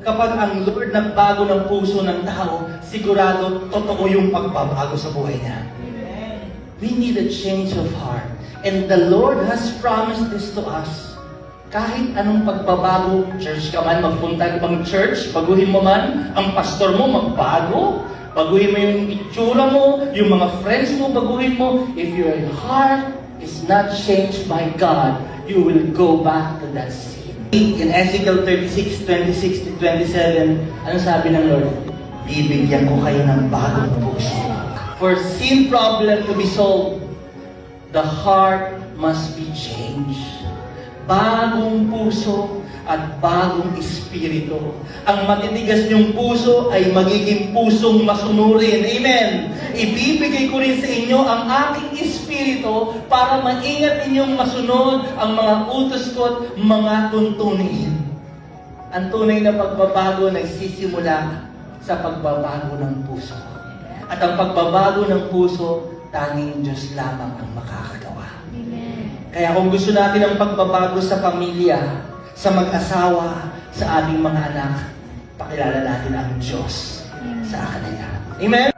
Kapag ang Lord nagbago ng puso ng tao, sigurado, totoo yung pagbabago sa buhay niya. We need a change of heart. And the Lord has promised this to us. Kahit anong pagbabago, church ka man, magpunta ka bang church, baguhin mo man, ang pastor mo magbago, baguhin mo yung itsura mo, yung mga friends mo, baguhin mo. If your heart is not changed by God, you will go back to that sin. In Ezekiel 36:26-27, ano sabi ng Lord? Bibigyan ko kayo ng bagong puso. For sin problem to be solved, the heart must be changed. Bagong puso at bagong espiritu. Ang matitigas niyong puso ay magiging pusong masunurin. Amen! Ibibigay ko rin sa inyo ang aking espiritu para maingat ninyong masunod ang mga utos ko at mga tuntunin. Ang tunay na pagbabago nagsisimula sa pagbabago ng puso. At ang pagbabago ng puso, tanging Diyos lamang ang makakagawa. Kaya kung gusto natin ang pagbabago sa pamilya, sa mag-asawa, sa ating mga anak, pakilala natin ang Diyos sa kanila. Amen?